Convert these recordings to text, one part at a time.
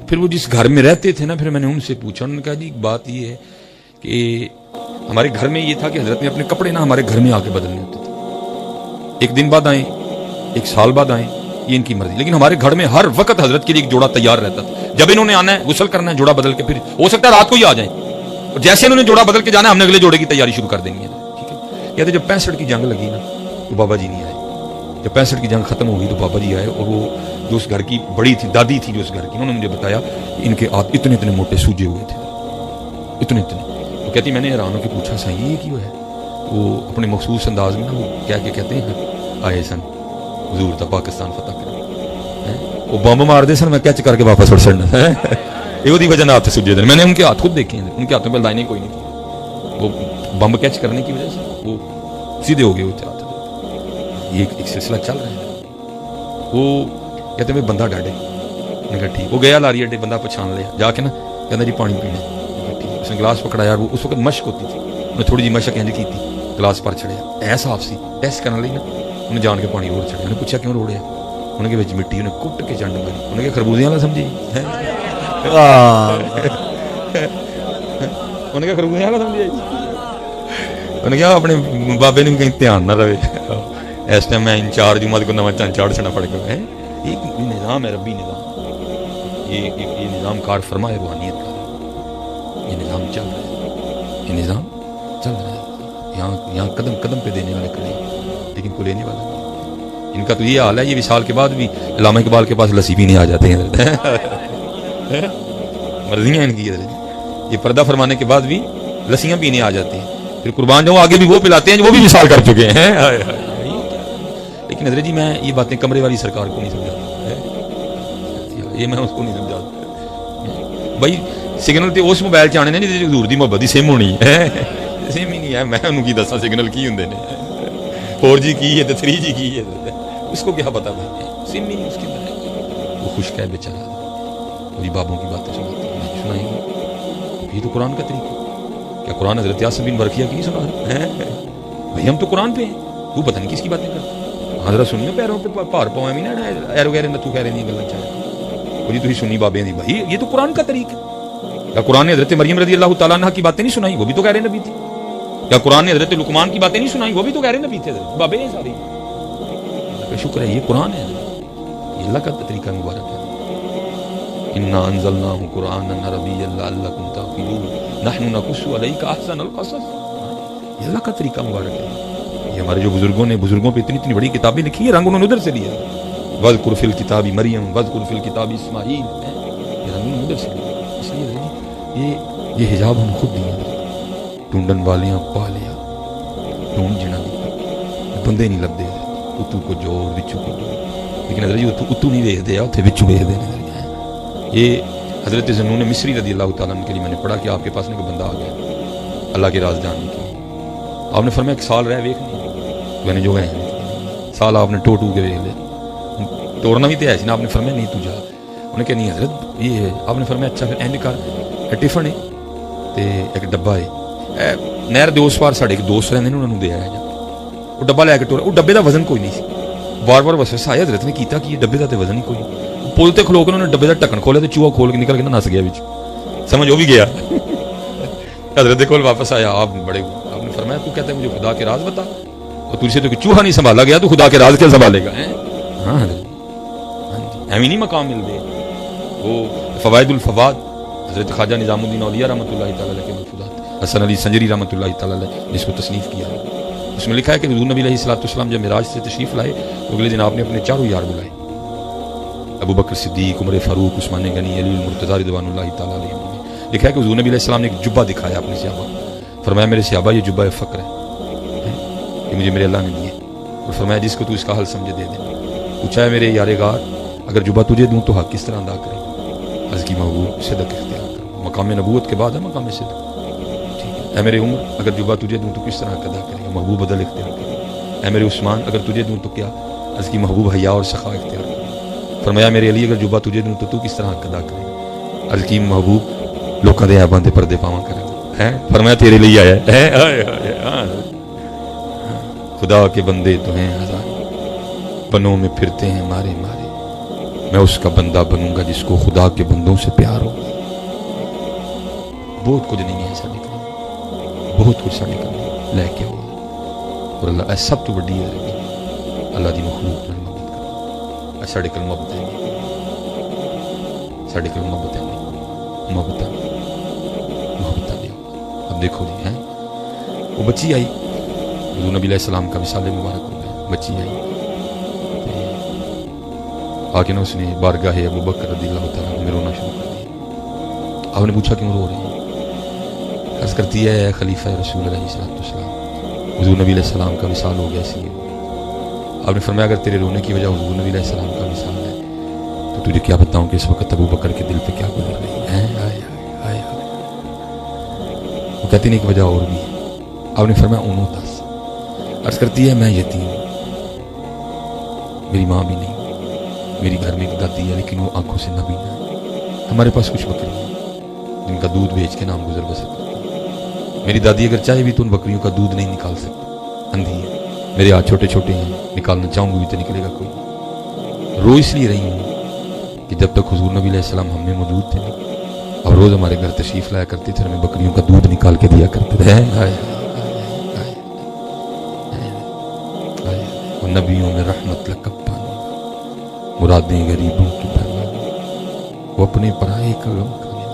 پھر وہ جس گھر میں رہتے تھے نا، پھر میں نے ان سے پوچھا، انہوں نے کہا جی بات یہ ہے کہ ہمارے گھر میں یہ تھا کہ حضرت نے اپنے کپڑے نا ہمارے گھر میں آ کے بدلنے ہوتے تھے، ایک دن بعد آئیں، ایک سال بعد آئیں، یہ ان کی مرضی، لیکن ہمارے گھر میں ہر وقت حضرت کے لیے ایک جوڑا تیار رہتا تھا، جب انہوں نے آنا ہے غسل کرنا ہے جوڑا بدل کے، پھر ہو سکتا ہے رات کو ہی آ جائیں، اور جیسے انہوں نے جوڑا بدل کے جانا ہے ہم نے اگلے جوڑے کی تیاری شروع کر دینی ہے، ٹھیک ہے۔ کہتے جب 65 کی جنگ لگی نا تو بابا جی نہیں آئے، جب 65 کی جنگ ختم ہوگی تو بابا جی آئے، اور وہ جو اس گھر کی بڑی تھی، دادی تھی جو اس گھر کی، انہوں نے مجھے بتایا کہ ان کے ہاتھ اتنے اتنے موٹے سوجے ہوئے تھے، اتنے اتنے، تو کہتی میں نے حیران ہو کے پوچھا صحیح یہ کیوں ہے؟ وہ اپنے مخصوص انداز میں نا وہ کیا کہتے ہیں آئے سن حضور تا پاکستان فتح کرے، وہ بم مار دے سن میں کیچ کر کے واپس اڑ سڑنا، یہ وہی وجہ ہاتھ سجے دن، میں نے ان کے ہاتھ خود دیکھے ہیں، ان کے ہاتھوں پہ لائنیں کوئی نہیں تھی، وہ بم کیچ کرنے کی وجہ سے وہ سیدھے ہو گئے ہوتے ہاتھ، یہ ایک سلسلہ چل رہا ہے۔ وہ کہتے ہیں بندہ ڈاڈے، میں نے کہا ٹھیک، وہ گیا لاری اڈے، بندہ پہچان لیا، جا کے نا کہنا جی پانی پینا، اس نے گلاس پکڑایا، وہ اس وقت مشق ہوتی تھی، انہیں تھوڑی جی مشق انج کی تھی، گلاس پر چڑھیا، ایسا آپ سی ٹیسٹ کرنے لئی نا، انہیں جان کے پانی روڑ چڑھیا، انہیں پوچھا کیوں روڑیا، انہیں کہ مٹی انہیں کٹ کے چنڈ ماری، انہیں کہ خربوزے والا سمجھی، انہیں کہ خربوزے والا سمجھی، انہیں کہا اپنے بابے نے کہیں دھیان نہ رہے، اس ٹائم میں انچارج ہوں، کو نواں چاڑ چھڑا پڑ گیا ہے، ایک نظام ہے ربی نظام، یہ نظام کار فرما ہے روحانیت کا، یہ نظام چل رہا ہے، یہ نظام چل رہا ہے، یہاں قدم قدم پہ دینے والے کھڑے ہیں لیکن کوئی لینے والا نہیں، ان کا تو یہ حال ہے، یہ وصال کے بعد بھی علامہ اقبال کے پاس لسی پینے آ جاتے ہیں، مرضیاں ان کی، یہ پردہ فرمانے کے بعد بھی لسیاں پینے آ جاتی ہیں، پھر قربان جاؤں آگے بھی وہ پلاتے ہیں جو وہ بھی وصال کر چکے ہیں، لیکن حضرت جی میں یہ باتیں کمرے والی سرکار کو نہیں سمجھاتا، یہ میں اس کو نہیں سمجھاتا بھائی، سگنل تے اس موبائل چانے نے جی حضور دی محبت دی سم ہونی ہے، سم ہی نہیں ہے، میں انہوں کی دساں سگنل کی ہوندے نے، 4G کی ہے تو 3G کی ہے، اس کو کیا پتا بھائی، سم ہی نہیں اس کے اندر ہے، وہ خشک ہے بیچارہ، وہی بابوں کی باتیں سناتے ہیں، نہیں سنائیں گے، یہ تو قرآن کا طریقہ، کیا قرآن حضرت یاسر بن برقیہ کی نہیں سنا ہے بھائی، ہم تو قرآن پہ ہیں، تو پتہ نہیں کس کی باتیں کرتے، حضرت سنیے پیروں پہ پار پاؤں بھی نہ ایرو گہرے نتو کہہ رہے نہیں گلیں چاہے، وہ جی تھی سنی بابے دی بھائی، یہ تو قرآن کا طریقہ ہے، کیا قرآن نے حضرت مریم رضی اللہ تعالیٰ عنہ کی باتیں نہیں سنائی، وہ بھی تو کہہ رہے نبی تھی، کیا قرآن نے حضرت لقمان کی باتیں نہیں سنائی، وہ بھی تو کہہ رہے نبی تھے، بابے ہیں ساری، شکر ہے یہ قرآن ہے، یہ اللہ کا طریقہ مبارک ہے، انا انزلناہ قرآنا عربیا لعلکم تعقلون نحن نقص علیک احسن القصص، یہ اللہ کا طریقہ مبارک ہے، یہ ہمارے جو بزرگوں نے بزرگوں پہ اتنی بڑی کتابیں لکھی ہیں، رنگ انہوں نے ادھر سے لیا، وذکر فی الکتاب مریم وذکر فی الکتاب اسماعیل، یہ رنگ انہوں نے ادھر سے لیا، اس لیے یہ حجاب ہم خود دیا، ڈھونڈن والیاں پا لیا، ڈھونڈ جنا دی بندے نہیں لبدے، اتو کو جوڑ وچو کو جوڑ، لیکن حضرت جی اتو نہیں دیکھتے ہیں، اتنے وچو دیکھتے ہیں، یہ حضرت ذنون مصری رضی اللہ تعالیٰ عنہ کے لیے میں نے پڑھا کہ آپ کے پاس کوئی بندہ آ گیا اللہ کے راز جاننے کے لیے، آپ نے فرمایا ایک سال رہ ویکھ نہیں، میں نے جو گئے سال آپ نے ٹو کے ویکھ لیا، توڑنا بھی تو ہے نا، آپ نے فرمایا نہیں تو جا، انہیں کہ نہیں حضرت یہ ہے، آپ نے فرمایا اچھا پھر اینڈ کر، ٹفن ہے تے ایک ڈبا ہے، نہر دے اس پار ساڈے ایک دوست رہندے نے، انہوں نے دیا ہے جا، وہ ڈبا لے کے ٹورا، وہ ڈبے دا وزن کوئی نہیں سی، بار بار وسوسہ آیا حضرت نے کیتا کہ یہ ڈبے دا تے وزن ہی کوئی نہیں، پل تے کھلو کے انہوں نے ڈبے دا ٹکن کھولیا تے چوہا کھول کے نکل کے نس گیا وچ، سمجھ وہ بھی گیا، حضرت کول واپس آیا، آپ بڑے آپ نے فرمایا تو کہتا ہے مجھے خدا کے راز بتا، اور تجھ سے تو چوہا نہیں سنبھالا گیا تو خدا کے راز کیا سنبھالے گا، ہاں ایویں نہیں مقام ملتے، وہ فوائد الفواد حضرت خواجہ نظام الدین اولیاء رحمۃ اللہ تعالیٰ علیہ کے ملفوظات، حسن علی سنجری رحمۃ اللہ تعالیٰ علیہ نے اس کو تصنیف کیا ہے، اس میں لکھا ہے کہ حضور نبی علیہ الصلوۃ والسلام جب معراج سے تشریف لائے تو اگلے دن آپ نے اپنے چاروں یار بلائے، ابو بکر صدیق، عمر فاروق، عثمان غنی، علی المرتضیٰ رضوان اللہ تعالیٰ علیہ، لکھا ہے کہ حضور نبی علیہ السلام نے ایک جبہ دکھایا اپنے صحابہ، فرمایا میرے صحابہ یہ جبہ فقر ہے، یہ مجھے میرے اللہ نے دیے، اور فرمایا جس کو تو اس کا حل سمجھے دے دے، پوچھا ہے میرے یار غار اگر جبہ تجھے دوں تو حق کس طرح ادا کرے، عرض کی محبوب صدق اختیار کر، مقام نبوت کے بعد ہے مقام صدق، ٹھیک ہے، اے میرے عمر اگر جبہ تجھے دوں تو کس طرح حق ادا کرے، محبوب بدل اختیار کرے، اے میرے عثمان اگر تجھے دوں تو کیا، عرض کی محبوب حیا اور سخا اختیار کرے، فرمایا میرے علی اگر جبہ تجھے دوں تو کس طرح حق ادا کرے، عرض کی محبوب لوکاں دے عیباں تے پردے پاواں کرے، ہیں فرمایا تیرے لیے آیا ہے، خدا کے بندے تو ہیں ہزار، بنوں میں پھرتے ہیں مارے مارے، میں اس کا بندہ بنوں گا جس کو خدا کے بندوں سے پیار ہو. بہت کچھ نہیں ہے سارے کلم، بہت کچھ سارے کلم لے کے آؤ. اور اللہ اے سب تو وڈی ہے اللہ دی مخلوق نال محبت کرو. ساڈے کول محبت ہے، ساڈے کول محبت ہے، محبت دے. اب دیکھو جی ہیں وہ بچی آئی، حضور نبی علیہ السلام کا وصال مبارک ہو گیا. بچی آئی آ کے نا اس نے بارگاہ ابو بکر رضی اللہ تعالیٰ میں رونا شروع کر دیا. آپ نے پوچھا کیوں رو رہے ہیں؟ عرض کرتی ہے اے خلیفہ رسول اللہ علیہ السلام، حضور نبی علیہ السلام کا وصال ہو گیا، اس لیے. آپ نے فرمایا اگر تیرے رونے کی وجہ حضور نبی علیہ السلام کا وصال ہے تو تجھے کیا بتاؤں کہ اس وقت ابو بکر کے دل پہ کیا گزر رہی ہے. وہ کہتی نہیں کہ وجہ اور بھی ہے. آپ نے فرمایا انہوں دس. عرض کرتی ہے میں یتیم ہوں، میری ماں بھی نہیں، میری گھر میں ایک دادی ہے لیکن وہ آنکھوں سے نہ بھی نہ. ہمارے پاس کچھ بکریاں ہیں جن کا دودھ بیچ کے نام گزر بسر کرتی ہے. میری دادی اگر چاہے بھی تو ان بکریوں کا دودھ نہیں نکال سکتی، اندھی ہے. میرے ہاتھ چھوٹے چھوٹے ہیں، نکالنا چاہوں گی بھی تو نکلے گا کوئی. رو اس لیے رہی ہوں کہ جب تک حضور نبی علیہ السلام ہم میں موجود تھے اور روز ہمارے گھر تشریف لایا کرتے تھے، ہمیں بکریوں کا دودھ نکال کے دیا کرتے تھے. اور نبیوں میں رحمت لقب پانے، مرادیں غریبوں کی بھروانے، وہ اپنے پرائے کا غم کھانے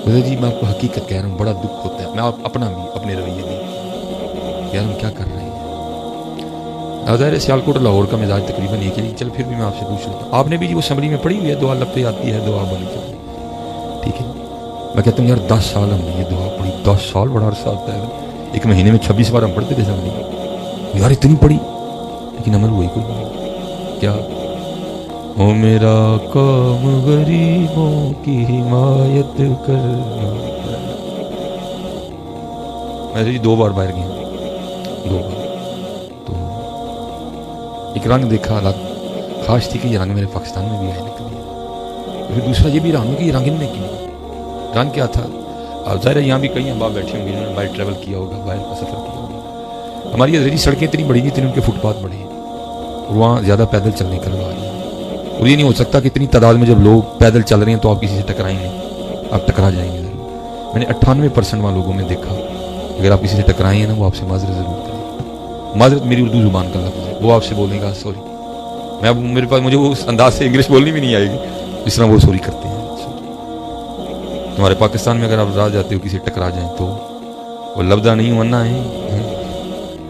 والے. جی میں آپ کو حقیقت کہہ رہا ہوں، بڑا دکھ ہوتا ہے. میں اپنا بھی اپنے رویے دیکھ یار ہم کیا کر رہے ہیں. ظاہر سیالکوٹ لاہور کا مزاج تقریباً ایک ہی. چل پھر بھی میں آپ سے پوچھ لیتا ہوں، آپ نے بھی وہ اسمبلی میں پڑھی ہوئی ہے دعا لب پہ آتی ہے دعا بن کے، ٹھیک ہے. میں کہتا ہوں یار 10 سال ہم نے یہ دعا پڑھی، 10 سال بڑا عرصہ آتا ہے. ایک مہینے میں 26 بار ہم پڑھتے تھے اسمبلی میں. یار اتنی پڑھی لیکن عمل ہوئی کوئی نہیں. کیا او میرا کام غریبوں کی حمایت کرنا. میں جی 2 بار باہر گیا، 2 بار. تو ایک رنگ دیکھا، حالات خاص تھی کہ یہ رنگ میرے پاکستان میں بھی آئے نکلی. پھر دوسرا یہ بھی رنگ کہ یہ رنگ ان نے کیوں. رنگ کیا تھا؟ ظاہر ہے یہاں بھی کئی احباب بیٹھے ہوں گے جنہوں نے باہر ٹریول کیا ہوگا، باہر کا سفر کیا ہوگا. ہماری ادھری سڑکیں اتنی بڑی نہیں تھیں، ان کے فٹ پاتھ بڑے ہیں اور وہاں زیادہ پیدل چلنے کا رواج ہے. اور یہ نہیں ہو سکتا کہ اتنی تعداد میں جب لوگ پیدل چل رہے ہیں تو آپ کسی سے ٹکرائیں گے، آپ ٹکرا جائیں گے ضرور. میں نے 98% وہاں لوگوں میں دیکھا اگر آپ کسی سے ٹکرائیں ہیں نا وہ آپ سے معذرت ضرور کریں. معذرت میری اردو زبان کا لفظ ہے، وہ آپ سے بولنے کا سوری. میں اب میرے پاس مجھے وہ اس انداز سے انگلش بولنی بھی نہیں آئے گی جس طرح وہ سوری کرتے ہیں. تمہارے پاکستان میں اگر آپ راہ جاتے ہو کسی ٹکرا جائیں تو وہ لفظہ نہیں ورنہ ہے.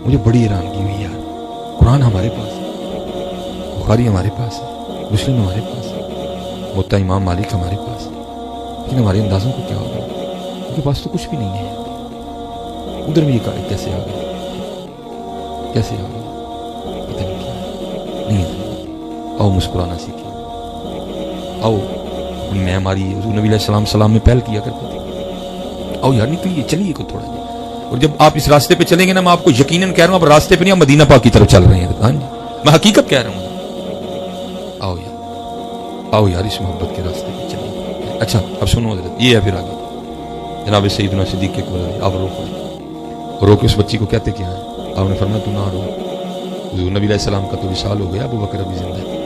مجھے بڑی حیرانگی ہوئی یار. قرآن ہمارے پاس ہے، بخاری ہمارے پاس ہے، مسلم ہمارے پاس ہے، موطا امام مالک ہمارے پاس ہے، لیکن ہمارے اندازوں کو کیا ہوگا؟ ان کے پاس تو کچھ بھی نہیں ہے. ادھر بھی یہ کیسے آ گئے، کیسے آ گئے پتہ نہیں کیا ہے. نہیں آؤ مسکرانا سیکھیں، آؤ اپنی میں ہماری حضور نبی علیہ السلام سلام میں پہل کیا کرتے تھے. آؤ یار نکلیے، چلیے کو تھوڑا جی. اور جب آپ اس راستے پہ چلیں گے نا میں آپ کو یقیناً کہہ رہا ہوں آپ راستے پہ نہیں، آپ مدینہ پاک کی طرف چل رہے ہیں. ہاں جی میں حقیقت کہہ رہا ہوں. آؤ یار، آؤ یار اس محبت کے راستے پہ چلیے. اچھا اب سنو حضرت، یہ ہے پھر آگے جناب سیدنا صدیق اکبر آپ روکو. رو کے اس بچی کو کہتے کیا ہے؟ آپ نے فرمایا تو نہ رو، حضور نبی علیہ السلام کا تو وصال ہو گیا، ابو بکر ابھی زندہ ہے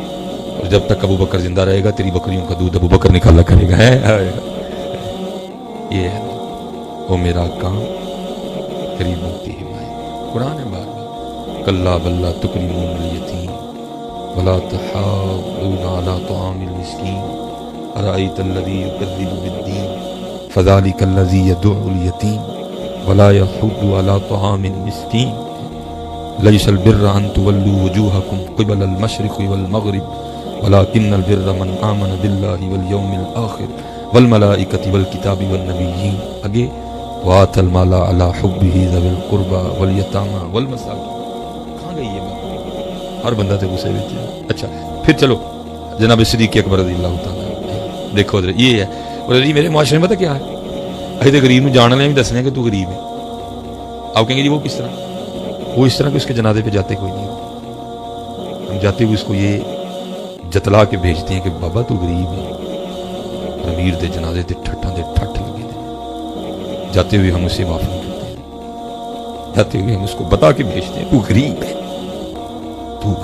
اور جب تک ابو بکر زندہ رہے گا تیری بکریوں کا دودھ ابو بکر نکالا کرے گا. یہ ہے وہ میرا کام غریبوں کی حمایت. قرآن ہے بار بار کلا بلا تکریمون الیتیم ولا تحاضون علی طعام المسکین ارأیت الذی یکذب بالدین فذلک الذی یدعو الیتیم ولا يحض على طعام المسكين ليس البر أن تولوا وجوهكم قبل المشرق والمغرب ولكن البر من آمن بالله واليوم الآخر والملائكة والكتاب والنبيين. آگے وآتى المال على حبه ذوي القربى واليتامى والمساكين. کہاں گئی یہ بات؟ ہر بندہ تے غصے وچ. اچھا پھر چلو جناب صدیق اکبر رضی اللہ تعالیٰ دیکھو ادھر یہ ہے. اور میرے معاشرے میں پتہ کیا ہے؟ اے تے غریب نو جان والے بھی دسنے کہ تو غریب ہے. آپ کہیں گے جی وہ کس طرح؟ وہ اس طرح کہ اس کے جنازے پہ جاتے کوئی نہیں. ہم جاتے ہوئے اس کو یہ جتلا کے بھیجتے ہیں کہ بابا تو غریب ہے. امیر دے جنازے تے ٹھٹاں دے ٹھٹ لگے دے. جاتے ہوئے ہم اسے معاف نہیں کرتے ہیں. جاتے ہوئے ہم اس کو بتا کے بھیجتے ہیں تو غریب ہے، تو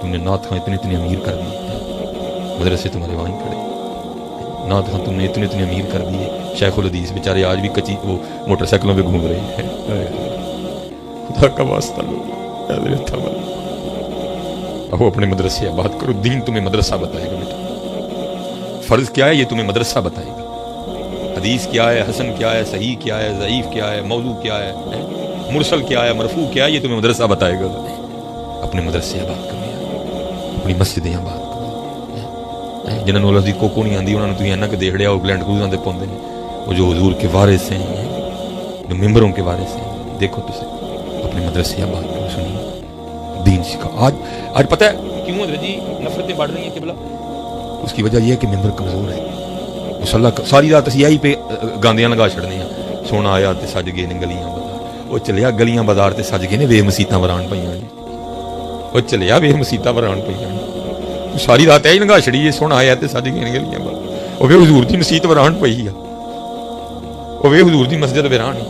تم نے نعت خاں اتنے امیر کر دیے، مدرسے تمہارے وہاں کھڑے، نعت خاں تم نے اتنے امیر کر دیے، شیخ الحدیث بیچارے آج بھی کچی وہ موٹر سائیکلوں پہ گھوم رہے ہیں۔ خدا کا واسطہ لو، اب اپنے مدرسے آباد کرو، دین تمہیں مدرسہ بتائے گا بیٹا، فرض کیا ہے یہ تمہیں مدرسہ بتائے گا، حدیث کیا ہے، حسن کیا ہے، صحیح کیا ہے، ضعیف کیا ہے، موضوع کیا ہے، مرسل کیا ہے، مرفوع کیا ہے، یہ تمہیں مدرسہ بتائے گا۔ اپنے مدرسے آباد کرو، اپنی مسجدیں آباد کرو، جنہوں نے اللہ کو نہیں آتی انہوں نے تھی اینا کہ دیکھ لیا وہ گلینڈ کروزاں دے پوندے ہیں، وہ جو حضور کے وارث ہیں، جو ممبروں کے وارث ہیں، دیکھو تسے اپنے مدرسے آباد کرو، سنیے دین سکھاؤ۔ آج پتہ ہے کیوں حضرت جی نفرتیں بڑھ رہی ہیں قبلہ؟ اس کی وجہ یہ ہے کہ ممبر کمزور ہے، مصلی ساری رات اسی یہی پہ گاندیاں لگا چھڑنے ہیں، سونا آیا تے سج گئے نے گلیاں بازار، وہ چلیا گلیاں بازار تے سج گئے نے وے مسیتاں وران پئیاں نے، وہ چلیا وے مسیتاں وران پئیاں نے، ساری رات یہی لگا چھڑی ہے، سونا آیا تے سج گئے نے گلیاں بازار، وہ وے حضور دی مسیت وران پئی ہے، وہ وے حضور دی مسجد ویران ہے،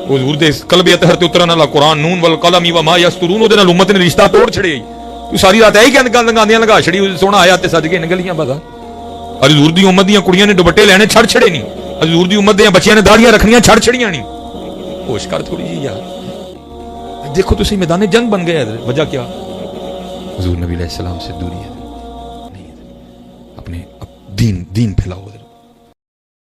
حضور دے قلب اطہر تے اترن والا قرآن نون والقلم وما یسطرون دے نال امت نے رشتہ توڑ چھڑے، تو ساری رات یہی گاندیاں لگا چھڑی، سونا آیا تے سج گئے نے گلیاں بازار۔ حضور دی امت دیاں کڑیاں نے دوپٹے لینے چھڑ چھڑے نہیں، حضور دی امت دیاں بچیاں نے داڑیاں رکھنیاں چھڑ چھڑیاں نہیں، ہوش کر تھوڑی جی یار، دیکھو تسی میدان جنگ بن گئے، وجہ کیا؟ حضور نبی علیہ السلام سے دوری ہے، نہیں اپنے دین پھیلاؤ۔